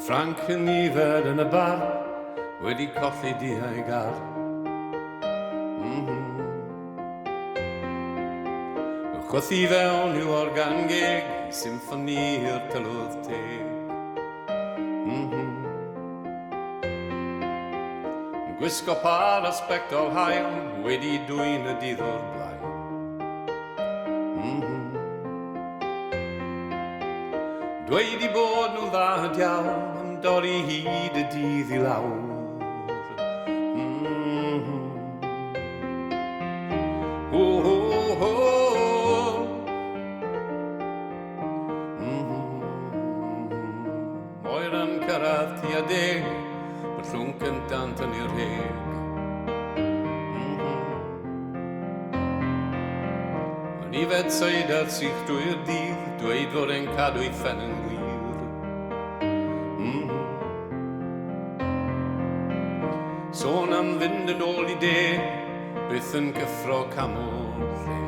Frank yn nifer yn y bar wedi colli di ei gar. Chwythu fewn i'w organ gig, symffoni'r tylwdd teg. Gwisgo par aspectol hael wedi dwy'n y dydd o'r blaen. Dweud I bod nhw dda diawl yn dorri hyd y dydd I lawr. Moira'n cyrraedd tua deg, mae'r llwnc yn dant yn i'r heg. Yn ifed seidr sych drwy'r dydd, dweud fod e'n cadw I phen yn glir. Sôn am fynd yn ôl I de, byth yn cyffro camol lle.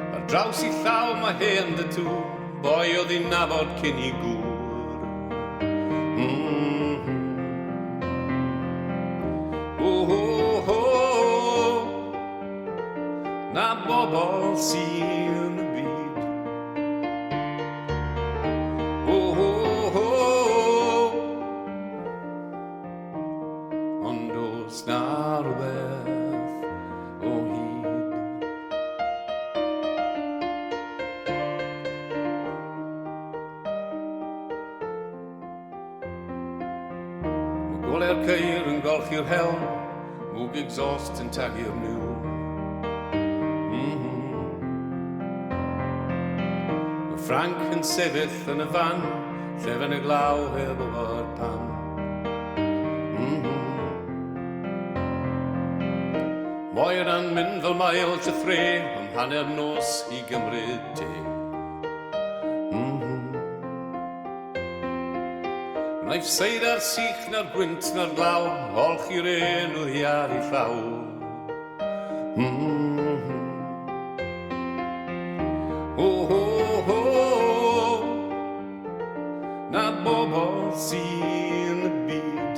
Ar draws I llaw mae hen dy tŵ, boi oedd I nabod cyn I gŵr. Na bobl sy'n y byd. Ond oes na rhywbeth o hyd. Mae gole'r ceir yn golchi'r helm, mwg exhaust yn tagu'r nhw. Frank yn sefyll yn y fan, llefen y glaw heb o'r pan. Moira'n mynd fel mael ty thre, am hanner nos I gymryd te. Naif seidr sych na'r gwynt na'r glaw, olch i'r enw hiar I llaw. Na bobl sy'n y byd.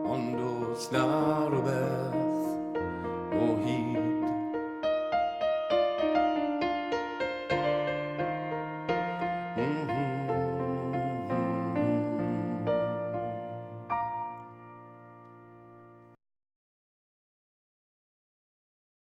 Ond oes na rhywbeth